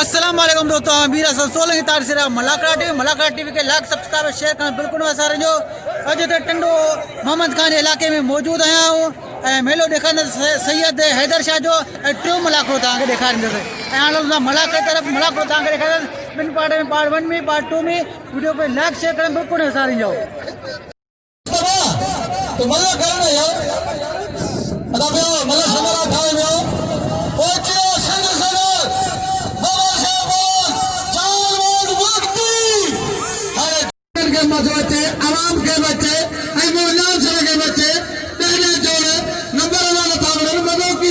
अस्सलाम वालेकुम दोस्तों, मीरा सोलह तारीख से मलाकड़ा टीवी के लाइक सब्सक्राइब शेयर करना बिल्कुल वसा रहो। अज तो टंडो मोहम्मद खान इलाके में मौजूद आया हूँ। मेलो ॾेखारींदुसि सैयद हैदर शाह जो टियों मलाकड़ो तव्हांखे ॾेखारींदुसि। मलाकड़े तरफ़ मलाकड़ो तव्हांखे ॾेखारींदुसि। ॿिनि पार्ट में, पार्ट 1 में, पार्ट 2 में। वीडियो पे लाइक शेयर करना बिल्कुल वसा रहो। आवाम के बच्चे के बच्चे पहले जोड़े नंबर वाला था मदो की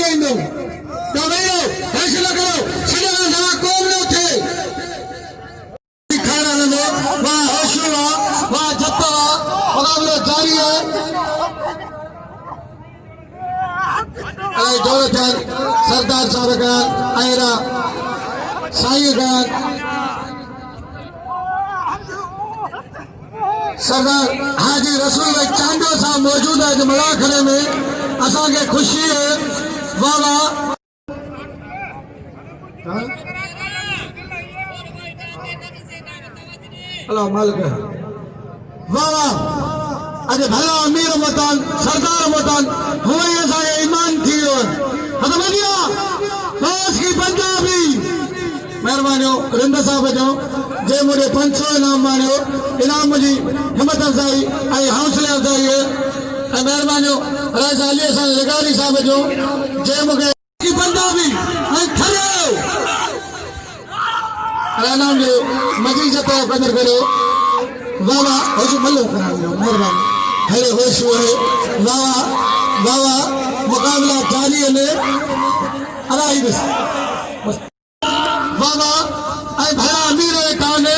तो भाई फैसला करो सदा कौन लोग थे खाना लो वाह होशुआ वाह जत्ता मुकाबला जारी है। जोड़े थे सरदार साहब का आयरा साई का सरदार हाजी रसूल भाई चांडो साहब मौजूद है मलाखड़े में। असा के खुशी है। वाह वाह अल्लाह मालिक वाह वाह। अरे भला अमीर मतान सरदार मतान हुए ऐसा ईमान थी हद बढ़िया बस की पंजाबी मेहरबानी रिंद साहब जो जे मुझे 500 इनाम मानियो। इनाम मुझी हिम्मत अफ़ज़ाई ऐं हौसले अफ़ज़ाई है। मेहरबानी राजा अली हसन लिगारी साहब जो जे मुझे की पंजाबी ऐं खड़ो इनाम जो मजी जतो कदर करो। वाह वाह होश मल्लो करायो मेहरबानी हेलो होश है। वाह वाह मुकाबला जारी है। अलाई बस वाह वाह ऐं भला अमीर है काने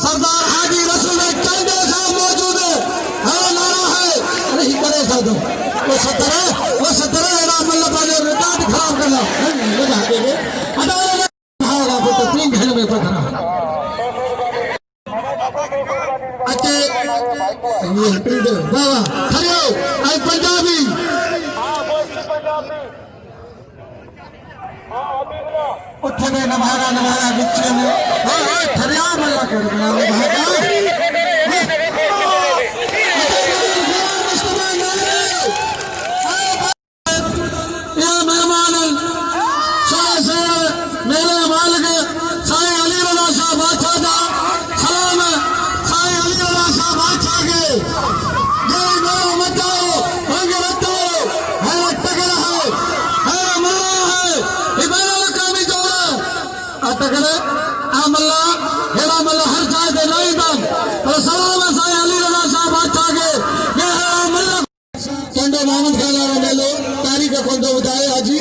सरदार हाजी रसूल चांडो साहब मौजूद है। नारा है अरे करे साधु वो 17 इनाम अल्लाह पाक ने रिकॉर्ड खराब करना लगा देंगे। अदालत हारा वो तो 3 घर में पकड़ा अच्छे ये पीड़े वाह खड़े हो ऐ पंजाबी उठने नमारा बिच्छे में ठरिया मल्ला कर मेहमान मेरे मालिक साईं अली रज़ा शाह बादशाह दा सलाम साईं अली रज़ा शाह बादशाह के जय मेरा मचाओ रंग रतो है टकर है मरा है इबादत कामी जोड़ा टकर आमल्ला हेरा मल्ला हर जाए दे नहीं बन और सलाम साईं अली रज़ा शाह बादशाह के ये है मल्ला चंडो मोहम्मद खान वाला मेलो तारीख को तो बताए हाजी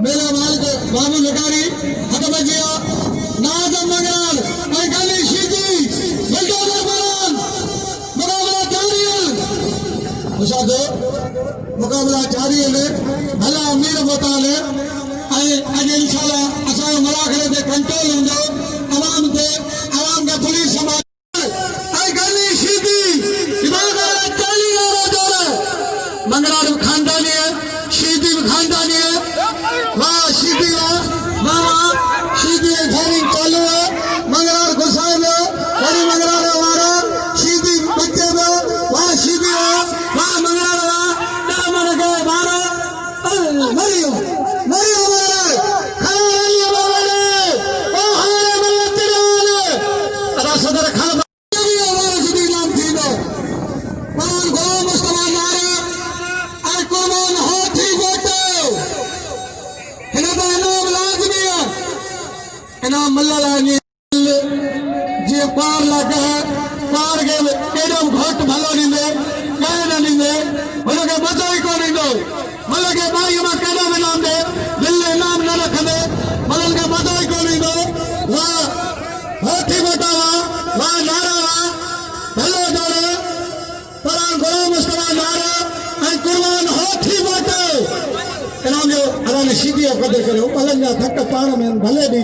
मेरा मालिक बाबू लगारी हद बजिया नाजम मंगराल ऐ गली शीदी बुलडोजर बरान मुकाबला जारी है। मुशादो मुकाबला जारी है। भला अमीर मोताले ऐ अज इंशाल्लाह असा मलाखड़े दे कंट्रोल हुंदो आवाम दे आवाम का पुलिस समाज ऐ गली शीदी इबादत चाली नारा जोड़े मंगराल खानदानी है शीदी खानदानी है। वाह शीदी वाह शीदी घरी चालू है मंगरार घुसाए में बड़ी मंगरार हमारा शीदी बच्चे में वाह शीदी वाह मंगरार दामन के मारा मरियो मरियो मारे खड़ा रहिए बाबा ने ओ हमारे मल्लत वाले अदा सदर खान हमारे शीदी नाम थी नो कौन गो मुस्तफा नारा आई कुर्बान हाथी बोटे इनाम लाजमी है। इनाम मल्ला लानी जी पार लगे पार के केडम घोट भलो नींदे कहे न नींदे उनके मजा ही को नींदो मल्ला के भाई में केडम इनाम दे दिल्ली इनाम न रख दे मल्ला के मजा ही को नींदो वाह हाथी बोटा वाह नारा वाह भलो जोड़े कुरान गुलाम मुस्तफा नारा कुर्बान हाथी बोटे इनाम जो अलाने शीदी कदर करो पलंगा थक पाण में भले दी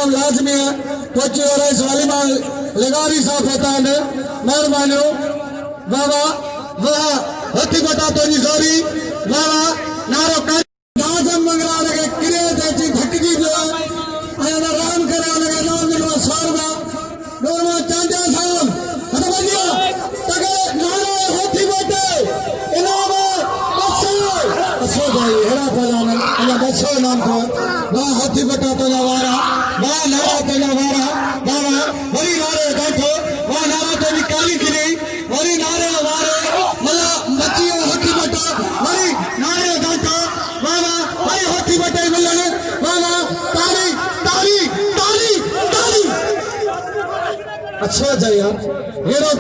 तमाम लाजमी है। पहुंचे और इस वालिमा लगारी साहब होता है मेहरबानी बाबा वाह हथी बता तो नहीं सॉरी बाबा नारो नाजम मंगरा लगे किरे तेजी भटकी जो आया राम करे लगे नाम मिलो स्वर्गा दोनों चांदा साहब हट बजिया तके नारो हथी बटे इनाम बसो भाई हेरा फलाना अल्लाह बसो नाम को वाह हथी बटा तो नवारा वाह नारा तो नवारा बाबा बड़ी नारे बैठो वाह नारा तो निकाली गिरी बड़ी नारे वारे मला बच्चियों हथी बटा बड़ी नारे बैठो बाबा बड़ी हथी बटे मिलने बाबा ताली ताली ताली ताली अच्छा जाए यार हेरो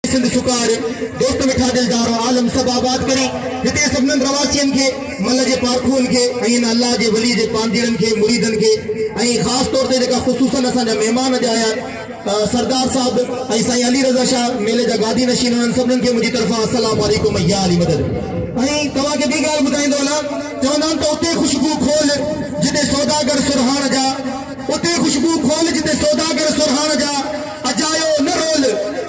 सिंध सुकारे दोस्त मिठा दिलदारो आलम सब आबाद करी हिते सभनन रवासियन के मल जे पारखून के ऐं अल्लाह जे वली जे पांदिरन के मुरीदन के ऐं खास तौर ते जेका ख़ुसूसन असा जा मेहमान जे आया सरदार साहब ऐं साईं अली रज़ा शाह मेले जा गादी नशीन उन्हनि सभिनीनि खे मुंहिंजी तरफ़ां अस्सलाम वालेकुम या अली मदद। ऐं तव्हांखे ॿी ॻाल्हि ॿुधाईंदो हलां चवंदा आहिनि त उते ख़ुशबू खोल जिते सौदागर सुरहाण जा उते ख़ुशबू खोल जिते सौदागर सुरहाण जा अजायो न रोल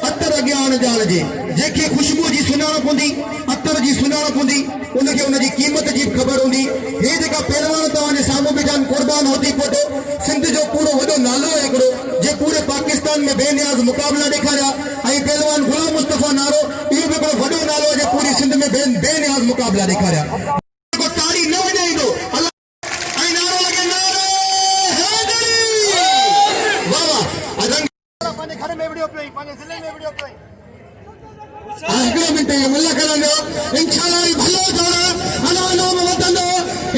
अतर अॻियां ॼाण जे जंहिंखे ख़ुशबू जी सुञाणप हूंदी अतर जी सुञाणप हूंदी उनखे उनजी क़ीमत जी ख़बर हूंदी। हे जेका पहलवान तव्हांजे साम्हूं बीठा आहिनि कुर्बान होती फोटो सिंध जो पूरो वॾो नालो आहे हिकिड़ो जे पूरे पाकिस्तान में बेनियाज़ मुक़ाबला ॾेखारिया ऐं पहलवान गुलाम मुस्तफ़ा नारो इहो बि हिकिड़ो वॾो नालो आहे जे पूरी सिंध में बेनियाज़ मुक़ाबला ॾेखारिया। ताड़ी न वॼाईंदो ऐं नारो लॻे नारो हैदरी वाह वाह पंहिंजे घर में विडियो पियो पंहिंजे ज़िले में विडियो पियो हिकिड़ो मिंट मुल्ला करो इंशाअल्लाह भलो जोड़ा अला नाम वतंदो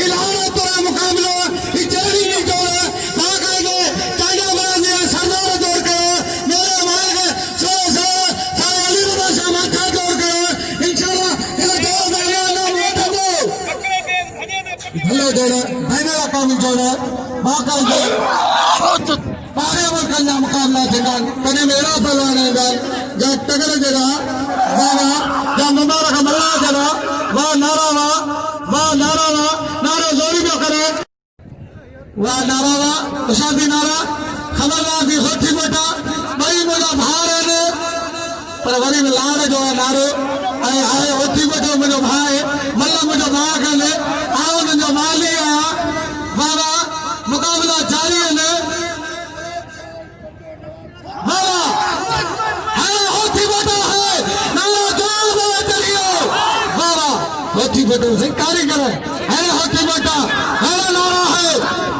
इलाहो तोरा मुकाबलो ई जल्दी नहीं जोड़ा बाकायदे चांदा बाजी सरदार जोड़ के मेरे भाई के सो सारे अली रज़ा शाह माथा जोड़ के इंशाअल्लाह इला जोड़ दरिया नाम वतंदो भलो जोड़ा फाइनल काम जोड़ा बाकायदे पारे वर्कन जा मुकाबला थींदा कने मेरा पहलवान है जा टगर जगह बाबा जा मुबारक मल्ला जगह वाह नारा नारो जोरी पियो करे वाह नारा वाह शादी नारा खबरदार दी होठी बेटा भाई मुझा भार है पर वरी में लाड़ जो है नारो ऐं आए होठी बेटो मुझो भाई मल्ला मुझो भाउ कने आओ मुझो माली आया बाबा मुकाबला जारी है होती बेटो से कारीगर है होती बेटा है नारा है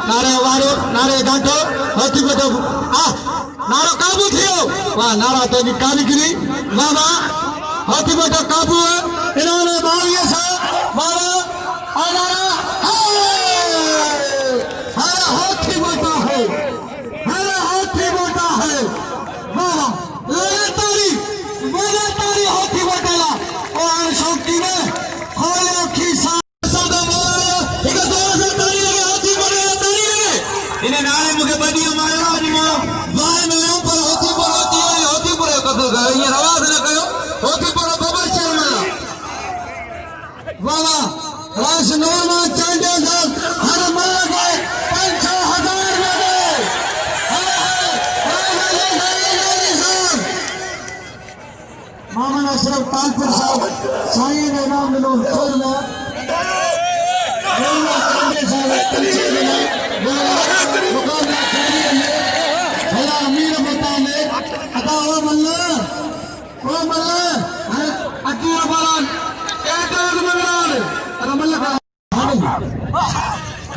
नारे वारो नारे गांठो होती बेटो नारो काबू थियो वाह नारा तो कारीगरी बाबा होती बेटो काबू है इन्होंने बाविया से बाबा नारा होती बेटा है होती बेटा है बाबा तारी होती बेटा और शौकी में खोलो खीसा सदा मारो एक जोर से ताली लगे हाथी बड़े ताली लगे इन्हें नारे मुझे बदियो मारो आज मो भाई में ऊपर होती पर कतो गए ये आवाज न करो होती पर बाबा शर्मा वाला राज नोरमा चांदे साहब हर मल्ला गए 5-6 हजार में मामन अशरफ तालपुर साहब साईं ने नाम मिलो छोड़ना चांदे साहब पीछे मिला मुकाबला खेलने में भला अमीर बता में अता ओ मल्ला अकीरा बारान कहते हैं मल्लान अरे मल्ला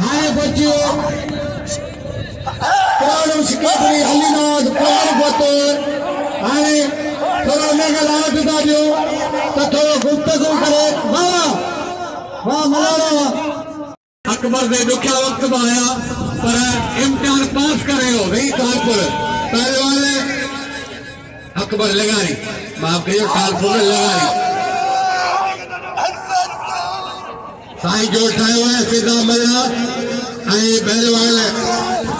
हाय बच्चियों प्राणम शिकायत हलीनाथ प्राण बतो हाय थोड़ा मेघा लाना पिता जो तो थोड़ा गुफ्तगू करे वाह मलारा अकबर ने दुखिया वक्त में आया पर इम्तिहान पास करे हो नहीं कानपुर पहलवान अकबर लगारी माफ करियो कानपुर लगारी साईं जो ठाहियो आहे सीधा मल्ला ऐं पहलवान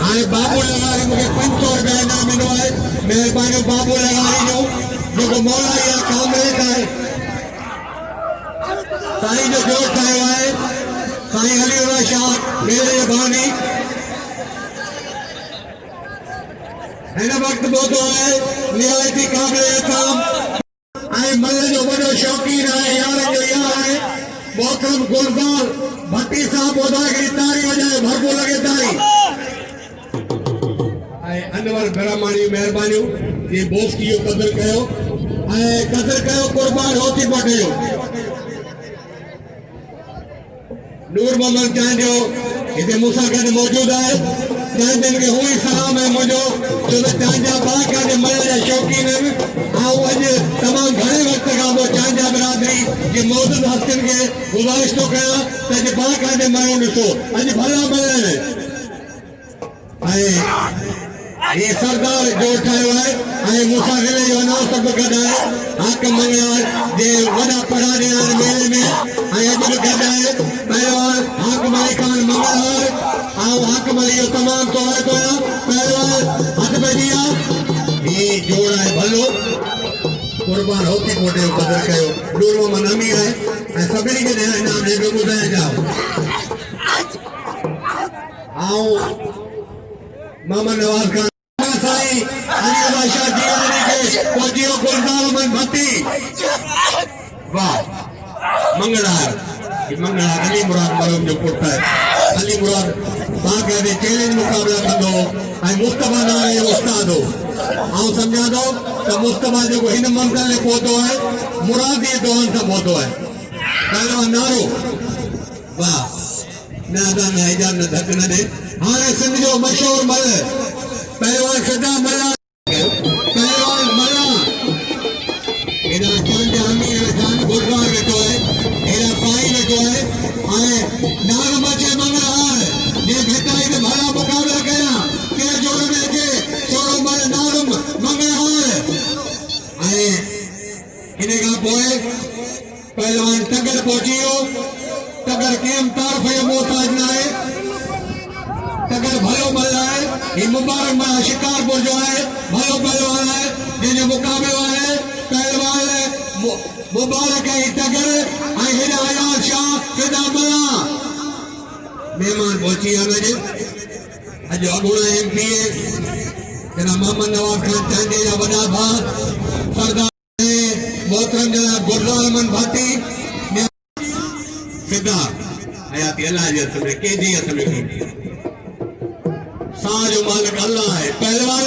हाणे बाबू लगारी मूंखे 500 रुपया इनाम ॾिनो आहे महिरबानी बाबू लगारी जो जेको मौला या कामरेड आहे साईं जो जोड़ ठाहियो आहे साईं अली रज़ा शाह मेरे बहानी हिन वक़्तु पहुतो आहे निहायती क़ाबिल एहतराम ऐं मल्ल जो वॾो शौक़ीन आहे यार जो यार आहे मोहतरम गुलज़ार भट्टी साहब पहुता है हिकिड़ी ताड़ी वॼाए भरपूर लॻे ताड़ी ऐं अनवर ब्रह्माणी महिरबानियूं ये दोस्ती जो कदर कयो कुर्बान होती पटियो नूर मोहम्मद चांजो हिते मूंसां गॾु मौजूदु आहे चांजनि खे हू ई सलाम आहे मुंहिंजो छो त चांजा बाक़ा जे मल जा शौक़ीन आहिनि ऐं अॼु तमामु घणे वक़्त खां पोइ चांजा बिरादरी जे मौजूदु हस्तियुनि खे गुज़ारिश थो कयां त अॼु बाक़ा जे मल ॾिसो अॼु भला मल आहिनि ऐं ये सरदार जो ठाहियो आहे ऐं मूंसां ज़िले जो अञा सभु गॾु आहे हक़ मंगलार जे वॾा पढ़ाड़े आहिनि मेले में ऐं अॼु बि गॾु आहे पहलवान हक़ मली खान मंगलवार ऐं हक़ मली जो तमामु स्वागत हुया पहलवान हथ बजी आहे ही जोड़ आहे भलो कुर्बान होती कोटे जो कदर कयो नूर मोहम्मद अमीर आहे ऐं सभिनी खे इनाम ॾेई ॿुधाए जाओ ऐं मोहम्मद नवाज़ खान साईं अली बादशाह जीवानी के पहुंचियो गुलज़ार मन भट्टी वाह मंगलार अली मुराद मरहूम जो पुट है अली मुराद बाक़ी दे चैलेंज मुकाबला कंदो ऐं मुस्तफा नाले जो उस्ताद हो ऐं सम्झा थो त मुस्तफा जेको हिन मंज़िल ते पहुतो आहे मुराद जे दुआनि सां पहुतो आहे पहलवान नारो वाह न अदा न इजाज़त न धक न ॾे हाणे सिंध जो मशहूर मल पहलवान सदा मल्ला पहलवान मल्ला एड़ा चांद अमीर जान गुलज़ार वेठो है एड़ा साईं वेठो है ऐं नाग मचे मंगलहार जे भेटाई में भला मुकाबला कया के जोड़ में के सोरो मल नाग मंगलहार ऐं इन खां पोइ पहलवान तगर पहुची वियो तगर केम तारफ़ जो मोहताज न आहे तगर भलो मल है ये मुबारक मल शिकारपुर जो है भलो पहलवान है जिन्हें मुकाबला है पहलवान मुबारक है तगर हिन आयात शाह फिदा मला मेहमान पहुंची है अज अगुणा MP जना मोहम्मद नवाज़ खान चांदे जा वॾा भाउ सरदार मोहतरम जनाब गुलज़ार मन भट्टी फिदा हयाती अल्लाह जे हथ में कंहिंजी हथ में कोन्हे सां जो मालिक अल्लाह है पहलवान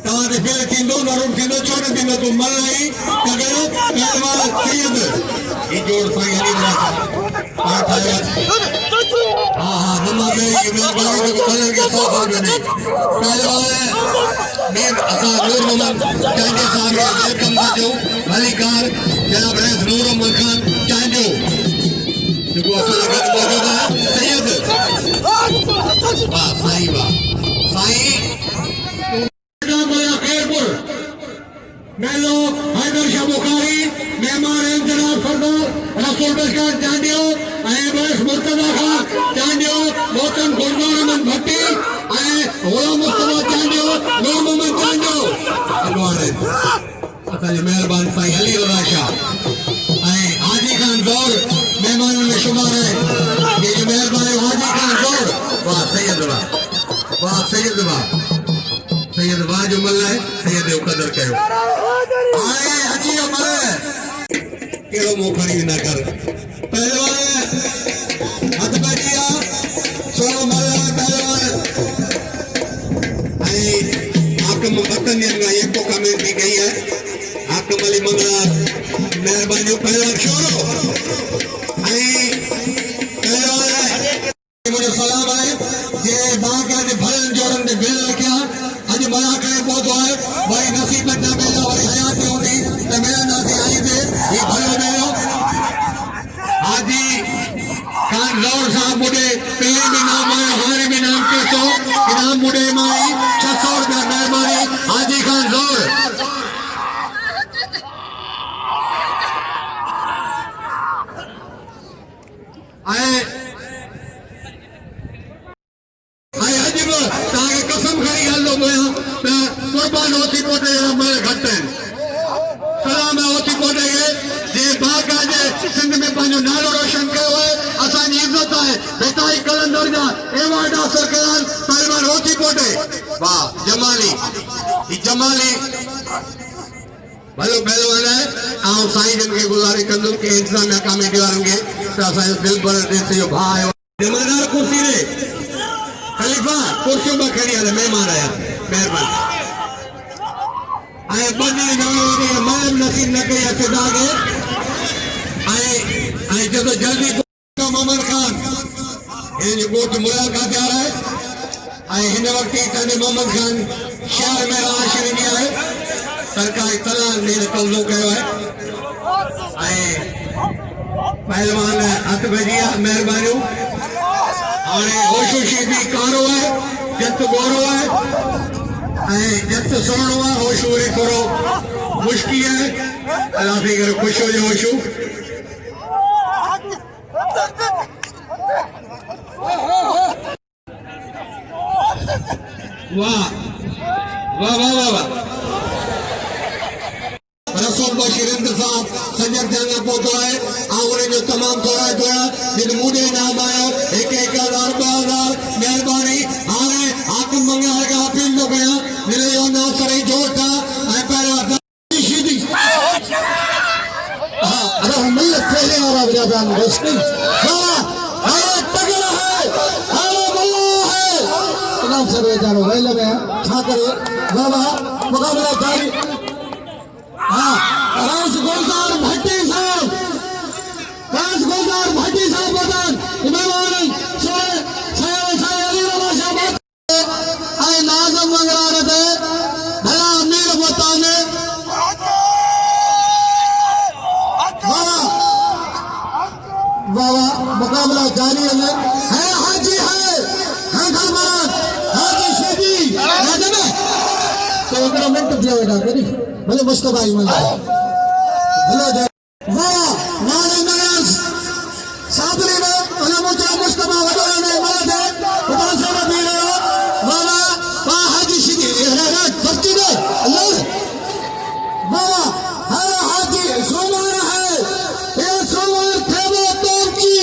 तव्हांखे दिलि थींदो ज़रूरु थींदो छो न थींदो तूं मल आई तगर पहलवान सैयद ही जोड़ साईं अली पाण ठाहियो हा हा नमाज़ की महिरबानी जेको मलनि खे 100 ॾिने पहलवान मेन असां नूर मोहम्मद चांजे साहब खे वेलकम था कयूं भलीकार जनाब रईस नूर मोहम्मद खान चांजो जेको असां गॾु मौजूदु आहे सैयद वाह साईं मेलो हैदर शाह बुखारी मेहमान जनाब सरदार रसूल बशकार चांडियो बस मुर्तजा खान चांडियो मोहतरम गुलज़ार मन भट्टी गुलाम मुस्तफा चांडियो नूर मोहम्मद चांडियो असांजो मेहरबान साईं अली शाह हाजी खान दौर मेहमानों में शुमार है ये मेहरबानी हाजी खान दौर वाह सैयद वाह जो मल है सैयद जो कदर कयो आए हजी जो मल केड़ो मुंह खणी न कर पहलवान हथ बजिया सोरो मल पहलवान हाकम वतन का एको कमेंट की गई है हाकम अली मंगला मेहरबानी पहलवान छोरो मुझे सलाम है जे बाका जे भलन जोड़न दे बिल रखया आज मना करे पहुंचो है भाई नसीब में ना मिला और हयात होनी ते मेरा नाती आई थे ये भयो मेरो आदि खान लौर साहब मुझे पहले भी नाम है हारे भी नाम के तो इनाम मुझे माई 600 रुपया मेहरबानी हाजी खान लौर आए कसम खड़ी हलो कुर्बान होती पोटे घट सलाम होती पोटे जे बाका जे सिंध में पंहिंजो नालो रोशन कयो है असांजी इज्जत है बेताई कलंदर जा एवार्ड हासिल कयल पहलवान होती कोटे वाह जमाली जमाली भलो पहलवान है आउं साईं जन के गुज़ारिश कंदुमि कि इंतज़ामिया कमेटी वारनि खे त असांजो दिलि भर देश जो भाउ आयो जमादार कुर्सी रे खलीफ़ा कुर्सियूं ॿ खणी हल महिमान आया महिरबानी ऐं ॿ ॾींहं नवां मौज नसीब न कई आहे सिधा खे ऐं जदो जल्दी मोहम्मद खान हिन जो ॻोठ मुलाक़ात तयार आहे ऐं हिन वक़्तु ई तव्हांजे मोहम्मद खान शहर में रहाइश वेंदी आहे सरकारी तलाह में कब्ज़ो कयो आहे ऐं पहलवान हथ भॼी आहे महिरबानियूं हाणे होशो शीबी कारो आहे जत गोरो आहे ऐं जत सुहिणो आहे होशो वरी थोरो मुश्किल आहे अलाह थी करे ख़ुशि हुजे होशो वाह वाह वाह वाह वाह रसूल बशीर इंतजाम संजय जंग पहुंचो है आउरे जो तमाम थोड़ा जोया जिन मुझे नाम आयो 1,000 2,000 मेहरबानी हाने हाकिम मंगल का अपील लो गया मिले यो ना सही जोटा है पहले सीधी हां अरे हम मिल पहले और बिरादरान दोस्ती हां हां तगड़ा है हां बल्ला है तमाम सब जानो वेले में छा करे बाबा मुकाबला जारी राजगोलदार भट्टी साहब बदन इमाम नाजम मंगलार दे भला अमीर बताने बाबा मुकाबला जारी है हाजी है खलमान हाजी शेदी याद है तो एक मिनट दिया बेटा करी भले मुस्तफा भाई मन भले वाह नारे नयाज साबरी में भले मुस्तफा वडोरा ने मारे खुदा से भी रहा वाह वाह हाजी शेदी राज भर्ती दे अल्लाह वाह हर हाजी सोमवार है ये सोमवार थे वो तोची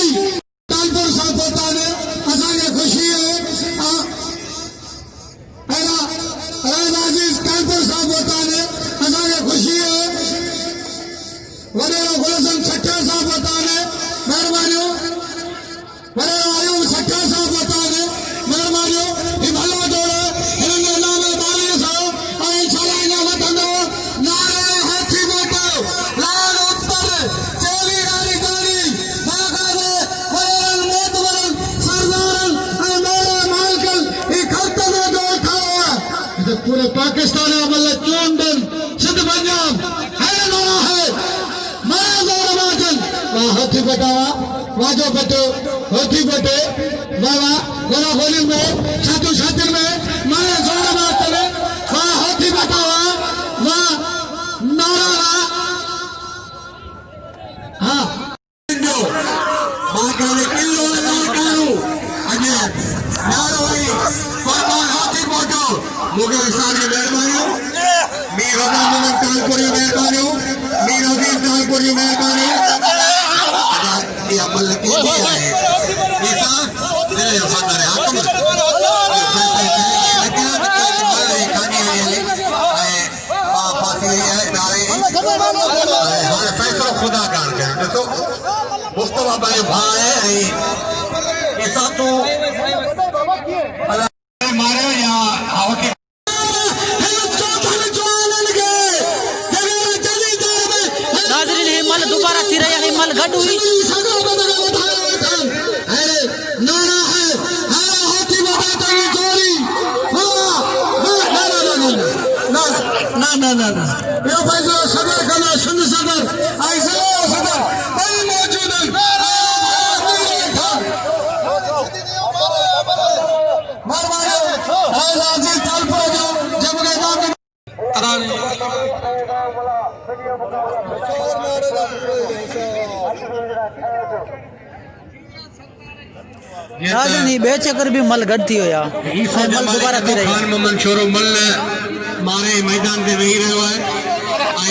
कानपुर साहब होता ने असांखे खुशी है पहला राजीज कानपुर साहब होता ने असांखे खुशी है वडेरो गुलशन सठिया साहब होता ने मेहरबानियों वडेरो आयूब सठिया साहब होता ने मेहरबानियों ये भलो जोड़े हिननि जो नाम बाली साहब ऐं इंशाअल्लाह इन वठंदो नारे हाथी बोटो लाल उत्तर चेली रानी गाड़ी बागाने वडेरन मोतवरन सरदारन ऐं मेरे मालकन ई खतने जो उठाओ है पूरे पाकिस्तान में मतलब चोंडन सिंध पंजाब है नारा है मारा जोर माजन हाथी बटावा वाजो बटो हाथी बटे बाबा गोरा गोली में साधु साथिर में मारा जोर माजन हाथी बटावा वाह नारा हाँ जो बागाने किलो लागारू अजय नारो भाई फरमान हाथी बोटो मुझे सारी मेहरबानियों मीर रज़ा कानपुरी मेहरबानियों मीर अजीज कानपुरी मेहरबानी ये अमल के लिए है ईसा मेरे फंदर है हाकिम खानी है फांसी है नारे हमारे फैसला खुदा कान के देखो मुस्तफा भाई भाई है ईसा तो मारे या हावती नाज़रीन हिमल दोबारा थी रही हिमल गड हुई नारा है हाथी बता जोरी ना ना ना ना ये फैसला सदर का सिंध सदर ऐसे सदर कोई मौजूद है राजनी बेचकर भी मल गड थी या मल दोबारा थी रही खान मोहम्मद छोरो मल मारे मैदान पे वेही रहियो आहे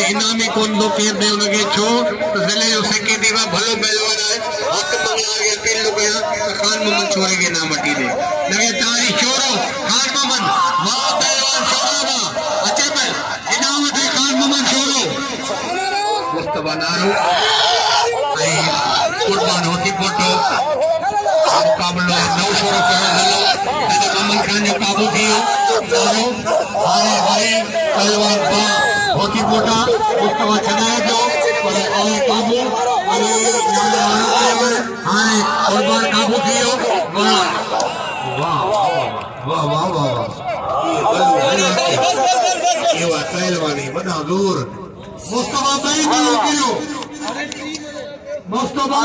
ऐं इनामी कोन थो केर ॾे हुनखे छो त ज़िले जो सेक्रेटरी आहे भलो पहलवान आहे हक़ मंगला खे अपील थो कयां त खान मोहम्मद छोरे खे इनाम वठी ॾे लॻे तव्हांजी छोरो खान मोहम्मद वारो ऐं कुर्बान होती फोटो मुक़ाबिलो नओं शुरू करणु हलो मोहम्मद खान जो काबू थी वियो हाणे वरी पहलवान होती फोटा मुस्तफा छॾाए पियो पर आहे काबू हाणे कुर्बान काबू थी वियो वाह वाह वाह वाह वाह वाह इहो आहे पहलवानी वॾा ज़ोर मुस्तफा पहिरीं माण्हू किरियो मुस्तफा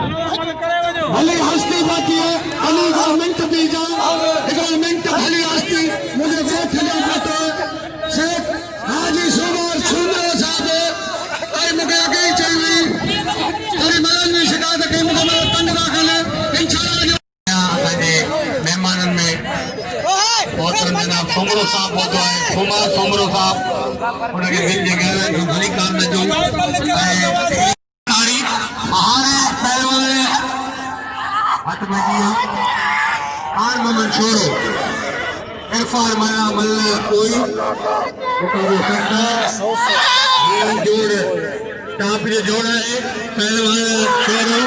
भली हस्ती बाकी है अली गवर्नमेंट दी जा गवर्नमेंट भली हस्ती मुझे देख लिया बेटा शेख हाजी सुमर सुमर साहब आई मुझे आगे चाहिए तेरी मलन में शिकायत की मुझे मेरा तंग दाखिल है इंशाल्लाह असांजे महिमाननि में पहुचण जनाब सोमरो साहब पहुतो आहे सोमरो साहब उनखे दिलि जे गहराई जो घणी कार न जो तारीख़ हाणे पहलवान हथ बजिया आर मोहम्मद छोरो इरफान मल्ला मल्ला कोई मुकाबलो करता ये जोड़ टाप जो जोड़ है पहलवान छोरो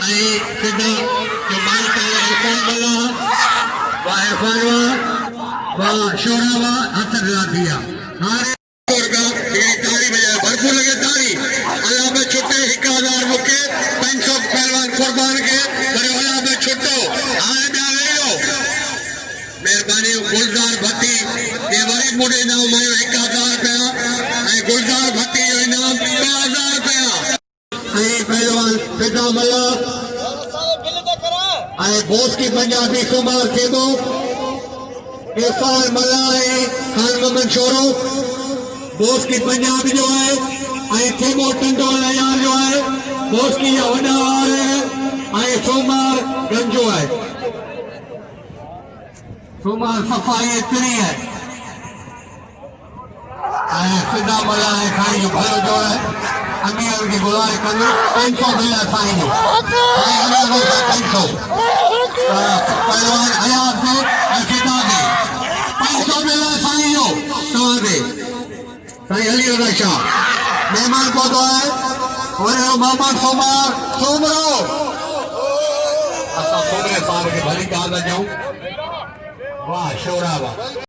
ऐं सिधा जो मालिक है इरफान मल्ला वाह इरफान वाह शोरा वाह हथ लगा दिया हारे तारी बजाए भरपूर लगे तारी अल्लाह में छुट्टे 1000 मुके 500 पहलवान कुर्बान के करे अल्लाह में छुट्टो हारे ॿिया वेहो मेहरबानी गुलज़ार भट्टी ये वरी मुड़े इनाम आयो 1000 रुपया ऐं गुलज़ार भट्टी जो इनाम 2000 रुपया ऐं पहलवान फिदा मल्ला ऐं बोस की पंजाबी कुमार खेदो इरफान मल्ला ऐं खान मोहम्मद छोरो बोस की पंजाब जो है आई खेमो टंडो यार जो है बोस की या वडा वार है आई सोमार गंज जो है सोमार सफाई इतनी है आई सिद्धा मल्ला है खाई जो भलो जो है अमीर की गुजारिश करूं 500 मिला साईं जो साईं अमीर को 500 पहलवान हयात से ऐं सिद्धा से 500 मिला साईं जो तव्हां दे साईं अली शाह मेहमान पहुतो है और मोहम्मद सोमरो असां सोमरे साहब खे भली ॻाल्हि न ॾियूं वाह शोरा वाह